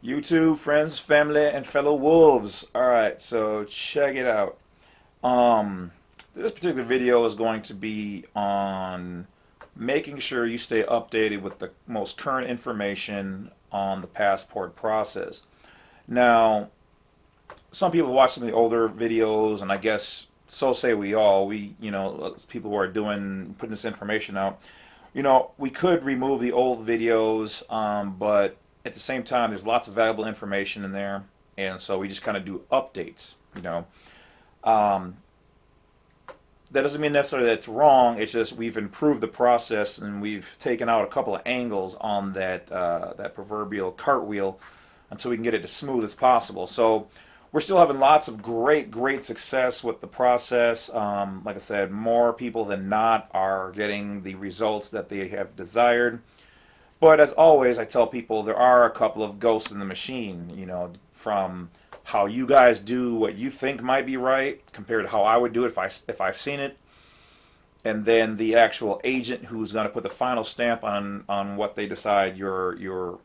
YouTube, friends, family, and fellow wolves. Alright, so check it out. Um, this particular video is going to be on making sure you stay updated with the most current information on the passport process. Now, some people watch some of the older videos, and I guess so say we all. People who are putting this information out. We could remove the old videos, but at the same time, there's lots of valuable information in there, and so we just kind of do updates. Um, that doesn't mean necessarily that's wrong. It's just we've improved the process and we've taken out a couple of angles on that proverbial cartwheel until we can get it as smooth as possible. So we're still having lots of great success with the process. Like I said, more people than not are getting the results that they have desired. But as always, I tell people there are a couple of ghosts in the machine, from how you guys do what you think might be right compared to how I would do it if I seen it, and then the actual agent who's going to put the final stamp on what they decide your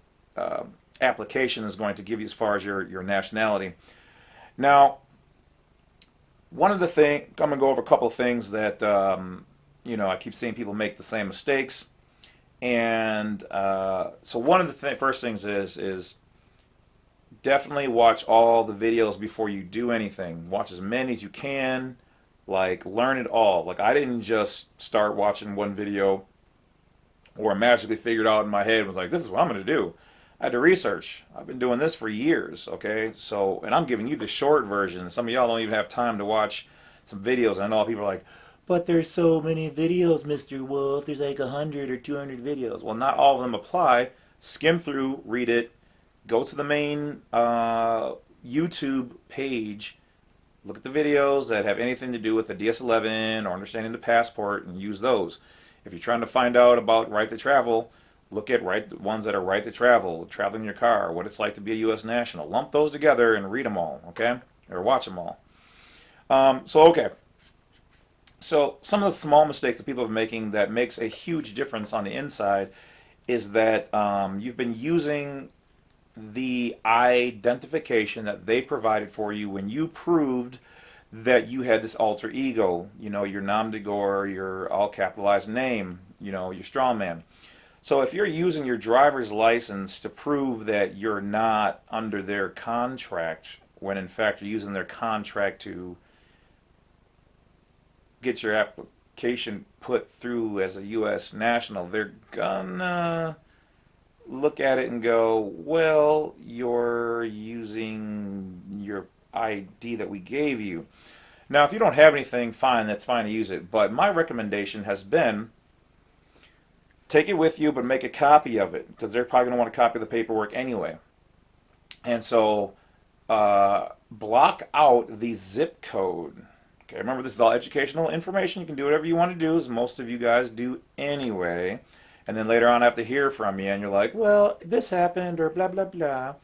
application is going to give you as far as your nationality. Now, one of the things I'm going to go over a couple of things that I keep seeing people make the same mistakes, and so one of the first things is definitely watch all the videos before you do anything. Watch as many as you can. Like, learn it all. Like, I didn't just start watching one video or magically figured out in my head and was like, this is what I'm going to do. I had to research. I've been doing this for years, okay? So, and I'm giving you the short version. Some of y'all don't even have time to watch some videos. I know people are like, but there's so many videos, Mr. Wolf. There's like 100 or 200 videos. Well, not all of them apply. Skim through, read it, go to the main YouTube page, look at the videos that have anything to do with the DS11 or understanding the passport, and use those. If you're trying to find out about right to travel, look at ones that are right to travel, traveling in your car, what it's like to be a U.S. national. Lump those together and read them all, okay? Or watch them all. Okay. So some of the small mistakes that people are making that makes a huge difference on the inside is that you've been using the identification that they provided for you when you proved that you had this alter ego, your nom de gore, your all capitalized name, your strong man. So if you're using your driver's license to prove that you're not under their contract, when in fact you're using their contract to get your application put through as a U.S. national, they're gonna look at it and go, well, you're using your ID that we gave you. Now, if you don't have anything, fine, that's fine to use it. But my recommendation has been take it with you, but make a copy of it because they're probably going to want a copy of the paperwork anyway. And so block out the zip code. Okay, remember, this is all educational information. You can do whatever you want to do, as most of you guys do anyway. And then later on, I have to hear from you, and you're like, well, this happened, or blah, blah, blah.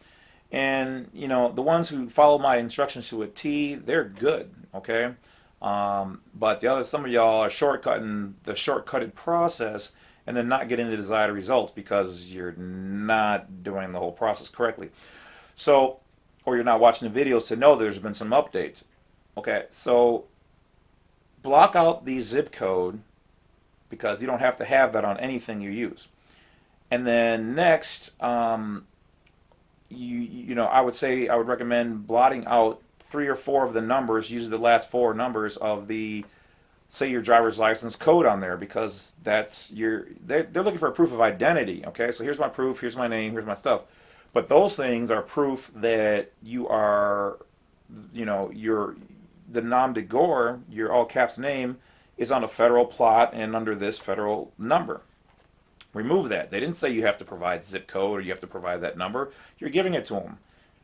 And, the ones who follow my instructions to a T, they're good, okay? But some of y'all are shortcutting the shortcutted process and then not getting the desired results because you're not doing the whole process correctly. So, or you're not watching the videos to know there's been some updates. Okay, so block out the zip code because you don't have to have that on anything you use. And then next, I would recommend blotting out 3 or 4 of the numbers, using the last 4 numbers of your driver's license code on there, because they're looking for a proof of identity. Okay, so here's my proof, here's my name, here's my stuff. But those things are proof that you are, the nom de gore, your all caps name, is on a federal plot and under this federal number. Remove that. They didn't say you have to provide zip code or you have to provide that number. You're giving it to them.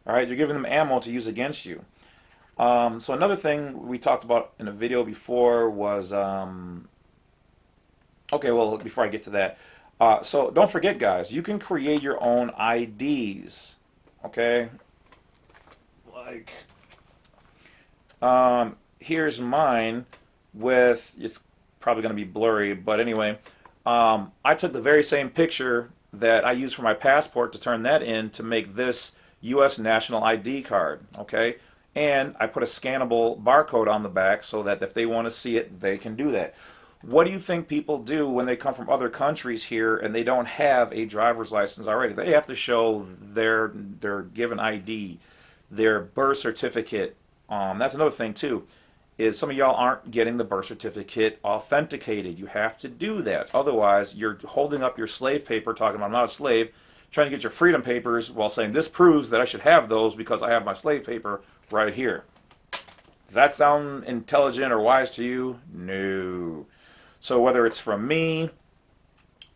All right, you're giving them ammo to use against you. So another thing we talked about in a video before was before I get to that, so don't forget, guys, you can create your own IDs. Okay, like here's mine with, it's probably going to be blurry, but anyway, I took the very same picture that I used for my passport to turn that in to make this U.S. national ID card, okay? And I put a scannable barcode on the back so that if they want to see it, they can do that. What do you think people do when they come from other countries here and they don't have a driver's license already? They have to show their given ID, their birth certificate. That's another thing too, is some of y'all aren't getting the birth certificate authenticated. You have to do that. Otherwise, you're holding up your slave paper talking about I'm not a slave, trying to get your freedom papers while saying this proves that I should have those because I have my slave paper right here. Does that sound intelligent or wise to you? No. So whether it's from me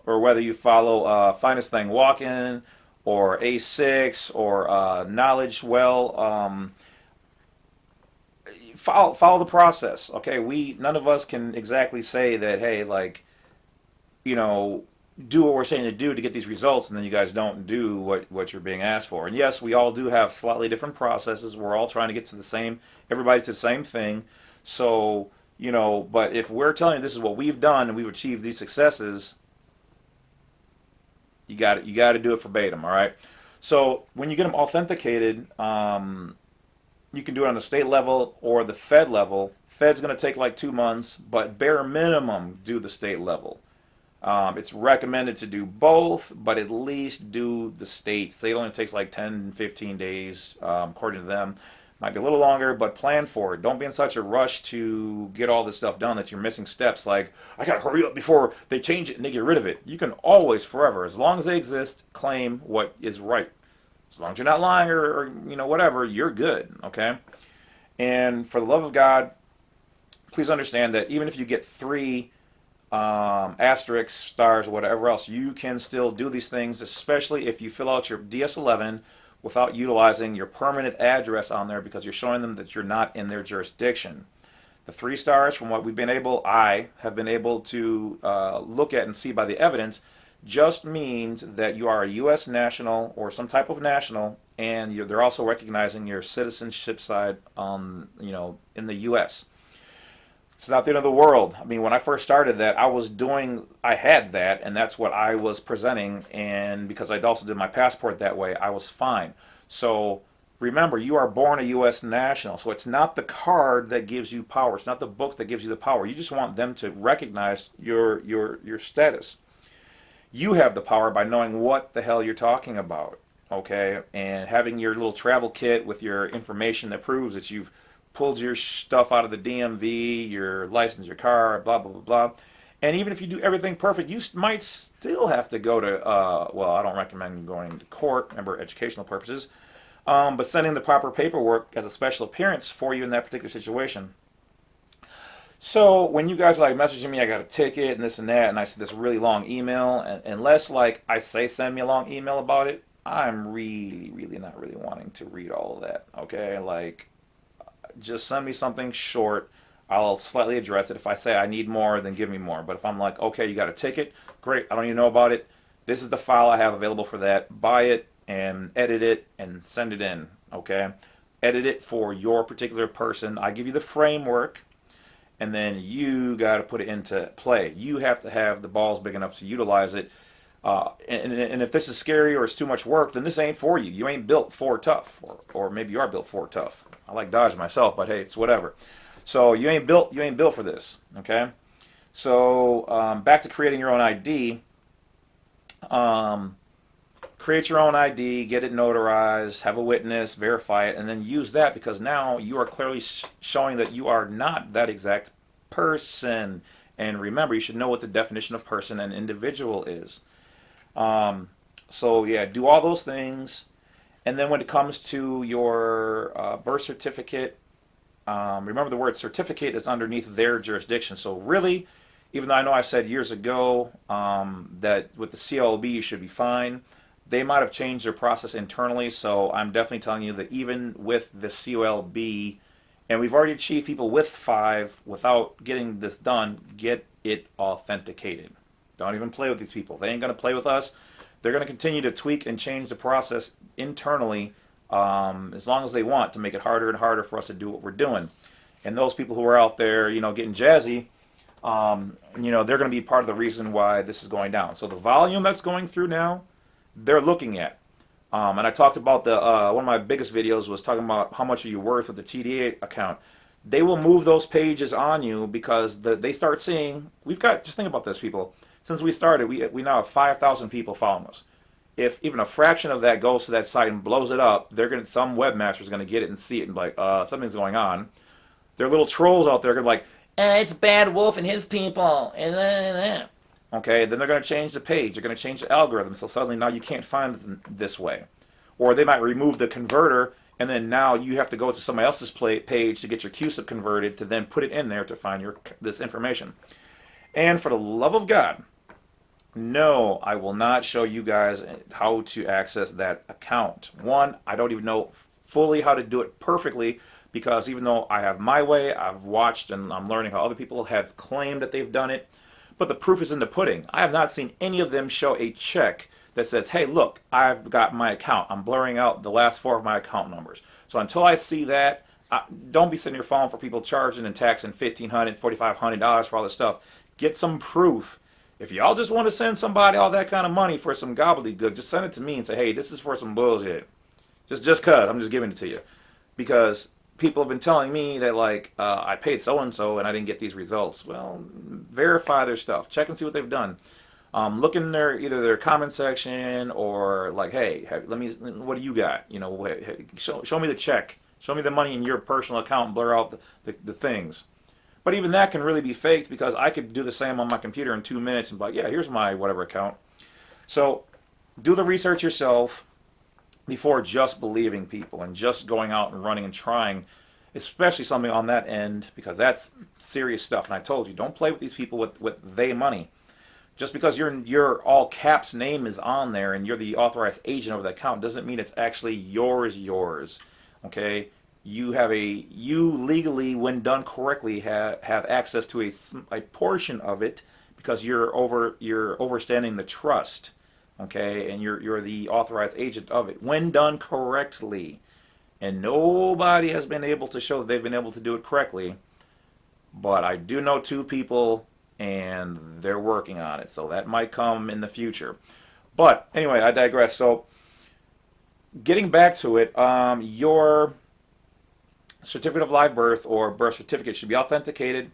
or whether you follow Finest Thing Walking or A6 or Knowledge Well, follow the process. Okay, none of us can exactly say that, hey, like, you know, do what we're saying to do to get these results, and then you guys don't do what you're being asked for. And yes, we all do have slightly different processes. We're all trying to get to the same, everybody to the same thing. So, you know, but if we're telling you this is what we've done and we've achieved these successes, you got to do it verbatim. All right. So when you get them authenticated, you can do it on the state level or the Fed level. Fed's going to take like 2 months, but bare minimum do the state level. It's recommended to do both, but at least do the state. State only takes like 10, 15 days, according to them. Might be a little longer, but plan for it. Don't be in such a rush to get all this stuff done that you're missing steps. Like, I gotta hurry up before they change it and they get rid of it. You can always, forever, as long as they exist, claim what is right. As long as you're not lying or you know, whatever, you're good, okay? And for the love of God, please understand that even if you get 3 asterisks, stars, whatever else, you can still do these things, especially if you fill out your DS-11 without utilizing your permanent address on there because you're showing them that you're not in their jurisdiction. The 3 stars, from what I have been able to look at and see by the evidence, just means that you are a U.S. national or some type of national, and they're also recognizing your citizenship side, you know, in the U.S. It's not the end of the world. I mean, when I first started that, I had that, and that's what I was presenting, and because I also did my passport that way, I was fine. So remember, you are born a U.S. national, so it's not the card that gives you power. It's not the book that gives you the power. You just want them to recognize your status. You have the power by knowing what the hell you're talking about, okay? And having your little travel kit with your information that proves that you've pulled your stuff out of the DMV, your license, your car, blah, blah, blah, blah. And even if you do everything perfect, you might still have to go to, well, I don't recommend going to court, remember, educational purposes, but sending the proper paperwork as a special appearance for you in that particular situation. So when you guys are like messaging me, I got a ticket and this and that, and I see this really long email, and unless like I say send me a long email about it, I'm really not really wanting to read all of that, okay? Like, just send me something short. I'll slightly address it. If I say I need more, then give me more. But if I'm like, okay, you got a ticket, great, I don't even know about it. This is the file I have available for that. Buy it and edit it and send it in, okay? Edit it for your particular person. I give you the framework, and then you got to put it into play. You have to have the balls big enough to utilize it. And if this is scary or it's too much work, then this ain't for you. You ain't built for tough, or maybe you are built for tough. I like Dodge myself, but hey, it's whatever. So you ain't built for this, okay? So back to creating your own ID. Create your own ID, get it notarized, have a witness, verify it, and then use that, because now you are clearly showing that you are not that exact person. And remember, you should know what the definition of person and individual is. So yeah, do all those things. And then when it comes to your birth certificate, remember the word certificate is underneath their jurisdiction. So really, even though I know I said years ago that with the CLB you should be fine, they might have changed their process internally. So I'm definitely telling you that even with the CLB, and we've already achieved people with 5 without getting this done, get it authenticated. Don't even play with these people. They ain't going to play with us. They're going to continue to tweak and change the process internally as long as they want, to make it harder and harder for us to do what we're doing. And those people who are out there, you know, getting jazzy, you know, they're going to be part of the reason why this is going down. So the volume that's going through now, they're looking at. And I talked about the one of my biggest videos was talking about how much are you worth with the TDA account. They will move those pages on you because they start seeing, we've got, just think about this, people. Since we started, we now have 5,000 people following us. If even a fraction of that goes to that site and blows it up, some webmaster's gonna get it and see it and be like, something's going on. There are little trolls out there gonna be like, it's Bad Wolf and his people, and okay, then they're going to change the page. They're going to change the algorithm. So suddenly now you can't find it this way. Or they might remove the converter, and then now you have to go to somebody else's page to get your QSIP converted to then put it in there to find this information. And for the love of God, no, I will not show you guys how to access that account. One, I don't even know fully how to do it perfectly, because even though I have my way, I've watched and I'm learning how other people have claimed that they've done it. But the proof is in the pudding. I have not seen any of them show a check that says, hey, look, I've got my account. I'm blurring out the last 4 of my account numbers. So until I see that, don't be sitting here falling for people charging and taxing $1,500, $4,500 for all this stuff. Get some proof. If y'all just want to send somebody all that kind of money for some gobbledygook, just send it to me and say, hey, this is for some bullshit. Just cause I'm just giving it to you. Because people have been telling me that, like, I paid so-and-so and I didn't get these results. Well, verify their stuff. Check and see what they've done. Look in either their comment section or like, hey, what do you got? You know, show me the check. Show me the money in your personal account and blur out the things. But even that can really be faked, because I could do the same on my computer in 2 minutes and be like, yeah, here's my whatever account. So do the research yourself before just believing people and just going out and running and trying, especially something on that end, because that's serious stuff. And I told you, don't play with these people with they money. Just because your all caps name is on there and you're the authorized agent of the account doesn't mean it's actually yours. Okay? You legally, when done correctly, have access to a portion of it, because you're overstanding the trust. Okay, and you're the authorized agent of it when done correctly. And nobody has been able to show that they've been able to do it correctly. But I do know 2 people, and they're working on it. So that might come in the future. But anyway, I digress. So getting back to it, your certificate of live birth or birth certificate should be authenticated.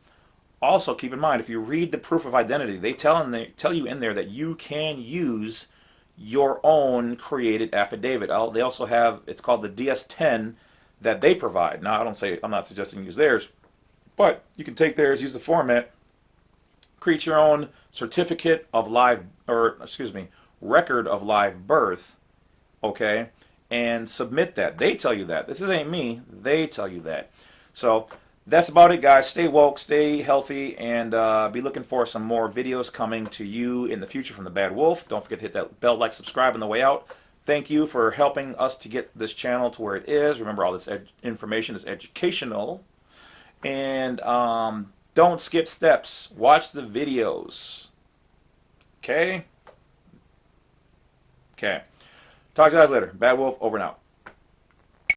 Also, keep in mind, if you read the proof of identity, they tell you in there that you can use your own created affidavit. They also have, it's called the DS-10 that they provide. Now, I'm not suggesting use theirs, but you can take theirs, use the format, create your own certificate of record of live birth, okay, and submit that. They tell you that. This ain't me. They tell you that. So that's about it, guys. Stay woke, stay healthy, and be looking for some more videos coming to you in the future from the Bad Wolf. Don't forget to hit that bell, like, subscribe on the way out. Thank you for helping us to get this channel to where it is. Remember, all this information is educational. And don't skip steps. Watch the videos. Okay? Okay. Talk to you guys later. Bad Wolf, over and out.